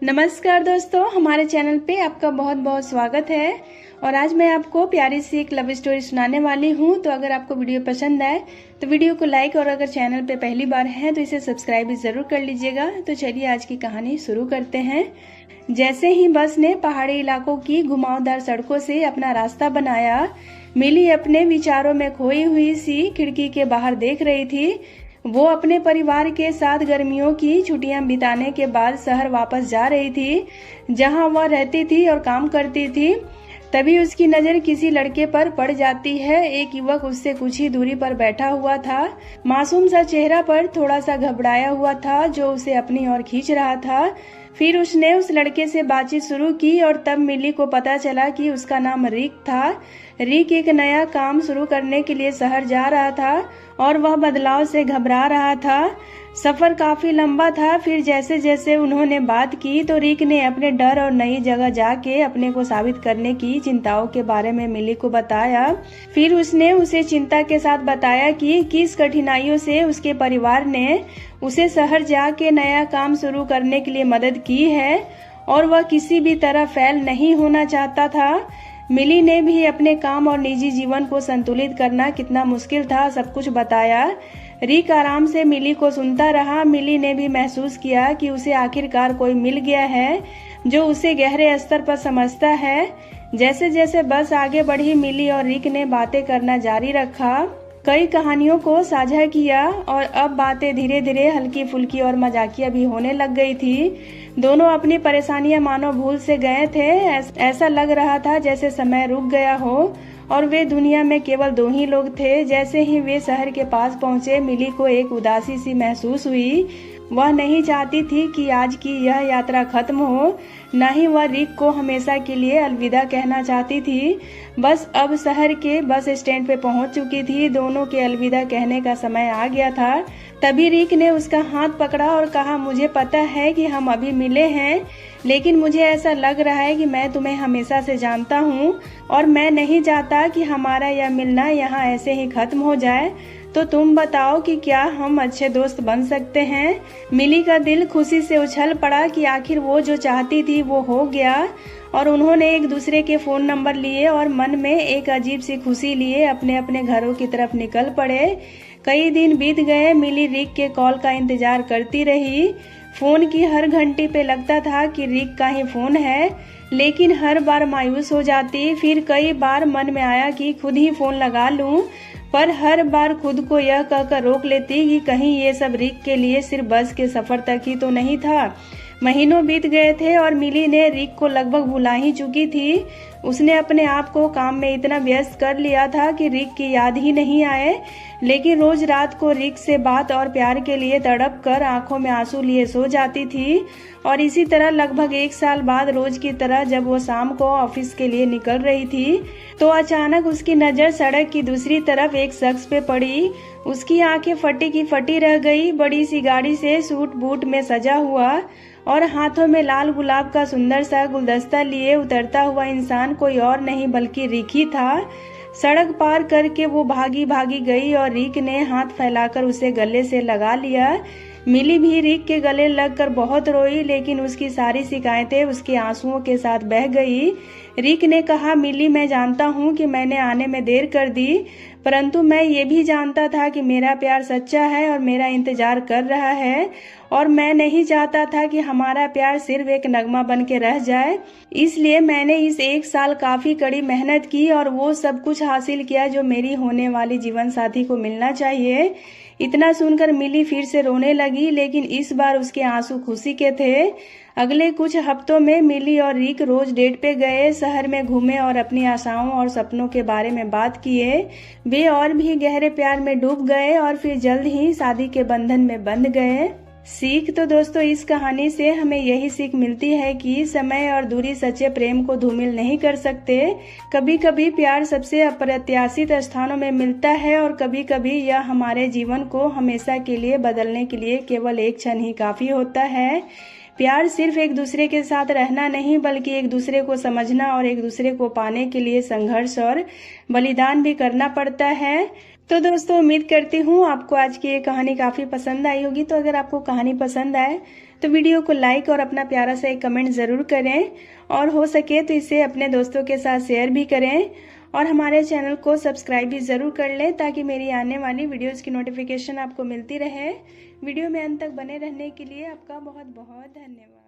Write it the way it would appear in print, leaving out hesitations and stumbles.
नमस्कार दोस्तों, हमारे चैनल पे आपका बहुत बहुत स्वागत है। और आज मैं आपको प्यारी सी एक लव स्टोरी सुनाने वाली हूँ। तो अगर आपको वीडियो पसंद आए तो वीडियो को लाइक और अगर चैनल पे पहली बार है तो इसे सब्सक्राइब भी जरूर कर लीजिएगा। तो चलिए आज की कहानी शुरू करते हैं। जैसे ही बस ने पहाड़ी इलाकों की घुमावदार सड़कों से अपना रास्ता बनाया, मिली अपने विचारों में खोई हुई सी खिड़की के बाहर देख रही थी। वो अपने परिवार के साथ गर्मियों की छुट्टियां बिताने के बाद शहर वापस जा रही थी, जहां वह रहती थी और काम करती थी। तभी उसकी नजर किसी लड़के पर पड़ जाती है। एक युवक उससे कुछ ही दूरी पर बैठा हुआ था, मासूम सा चेहरा पर थोड़ा सा घबराया हुआ था, जो उसे अपनी ओर खींच रहा था। फिर उसने उस लड़के से बातचीत शुरू की और तब मिली को पता चला कि उसका नाम रिक था। रिक एक नया काम शुरू करने के लिए शहर जा रहा था और वह बदलाव से घबरा रहा था। सफर काफी लंबा था। फिर जैसे जैसे उन्होंने बात की तो रिक ने अपने डर और नई जगह जाके अपने को साबित करने की चिंताओं के बारे में मिली को बताया। फिर उसने उसे चिंता के साथ बताया कि किस कठिनाइयों से उसके परिवार ने उसे शहर जाके नया काम शुरू करने के लिए मदद की है और वह किसी भी तरह फेल नहीं होना चाहता था। मिली ने भी अपने काम और निजी जीवन को संतुलित करना कितना मुश्किल था सब कुछ बताया। रिक आराम से मिली को सुनता रहा। मिली ने भी महसूस किया कि उसे आखिरकार कोई मिल गया है जो उसे गहरे स्तर पर समझता है। जैसे जैसे बस आगे बढ़ी, मिली और रिक ने बातें करना जारी रखा, कई कहानियों को साझा किया और अब बातें धीरे धीरे हल्की फुल्की और मजाकिया भी होने लग गई थी। दोनों अपनी परेशानियां मानो भूल से गए थे। ऐसा लग रहा था जैसे समय रुक गया हो और वे दुनिया में केवल दो ही लोग थे। जैसे ही वे शहर के पास पहुंचे, मिली को एक उदासी सी महसूस हुई। वह नहीं चाहती थी कि आज की यह यात्रा खत्म हो, न ही वह रिक को हमेशा के लिए अलविदा कहना चाहती थी। बस अब शहर के बस स्टैंड पे पहुंच चुकी थी। दोनों के अलविदा कहने का समय आ गया था। तभी रिक ने उसका हाथ पकड़ा और कहा, मुझे पता है कि हम अभी मिले हैं, लेकिन मुझे ऐसा लग रहा है कि मैं तुम्हें हमेशा से जानता हूँ और मैं नहीं चाहता कि हमारा यह मिलना यहाँ ऐसे ही खत्म हो जाए। तो तुम बताओ कि क्या हम अच्छे दोस्त बन सकते हैं? मिली का दिल खुशी से उछल पड़ा कि आखिर वो जो चाहती थी वो हो गया। और उन्होंने एक दूसरे के फोन नंबर लिए और मन में एक अजीब सी खुशी लिए अपने अपने घरों की तरफ निकल पड़े। कई दिन बीत गए। मिली रिक के कॉल का इंतजार करती रही। फोन की हर घंटी पे लगता था कि रिक का ही फोन है, लेकिन हर बार मायूस हो जाती। फिर कई बार मन में आया कि खुद ही फोन लगा लूं, पर हर बार खुद को यह कहकर रोक लेती कि कहीं ये सब रिक के लिए सिर्फ बस के सफर तक ही तो नहीं था। महीनों बीत गए थे और मिली ने रिक को लगभग भुला ही चुकी थी। उसने अपने आप को काम में इतना व्यस्त कर लिया था कि रिक की याद ही नहीं आए। लेकिन रोज रात को रिक से बात और प्यार के लिए तड़प कर आंखों में आंसू लिए सो जाती थी। और इसी तरह लगभग 1 साल बाद रोज की तरह जब वो शाम को ऑफिस के लिए निकल रही थी तो अचानक उसकी नजर सड़क की दूसरी तरफ एक शख्स पे पड़ी। उसकी आंखें फटी की फटी रह गई। बड़ी सी गाड़ी से सूट बूट में सजा हुआ और हाथों में लाल गुलाब का सुंदर सा गुलदस्ता लिए उतरता हुआ इंसान कोई और नहीं बल्कि रिक ही था। सड़क पार करके वो भागी भागी गई और रिक ने हाथ फैलाकर उसे गले से लगा लिया। मिली भी रिक के गले लगकर बहुत रोई, लेकिन उसकी सारी शिकायतें उसके आंसुओं के साथ बह गई। रिक ने कहा, मिली, मैं जानता हूँ कि मैंने आने में देर कर दी, परंतु मैं ये भी जानता था कि मेरा प्यार सच्चा है और मेरा इंतजार कर रहा है और मैं नहीं चाहता था कि हमारा प्यार सिर्फ एक नगमा बन के रह जाए। इसलिए मैंने इस 1 साल काफी कड़ी मेहनत की और वो सब कुछ हासिल किया जो मेरी होने वाली जीवन साथी को मिलना चाहिए। इतना सुनकर मिली फिर से रोने लगी, लेकिन इस बार उसके आंसू खुशी के थे। अगले कुछ हफ्तों में मिली और रिक रोज डेट पे गए, शहर में घूमे और अपनी आशाओं और सपनों के बारे में बात किए। वे और भी गहरे प्यार में डूब गए और फिर जल्द ही शादी के बंधन में बंध गए। सीख तो दोस्तों इस कहानी से हमें यही सीख मिलती है कि समय और दूरी सच्चे प्रेम को धूमिल नहीं कर सकते। कभी कभी प्यार सबसे अप्रत्याशित स्थानों में मिलता है और कभी कभी यह हमारे जीवन को हमेशा के लिए बदलने के लिए केवल एक क्षण ही काफी होता है। प्यार सिर्फ एक दूसरे के साथ रहना नहीं, बल्कि एक दूसरे को समझना और एक दूसरे को पाने के लिए संघर्ष और बलिदान भी करना पड़ता है। तो दोस्तों उम्मीद करती हूँ आपको आज की ये कहानी काफ़ी पसंद आई होगी। तो अगर आपको कहानी पसंद आए तो वीडियो को लाइक और अपना प्यारा सा एक कमेंट ज़रूर करें, और हो सके तो इसे अपने दोस्तों के साथ शेयर भी करें, और हमारे चैनल को सब्सक्राइब भी ज़रूर कर लें ताकि मेरी आने वाली वीडियोज़ की नोटिफिकेशन आपको मिलती रहे। वीडियो में अंत तक बने रहने के लिए आपका बहुत बहुत धन्यवाद।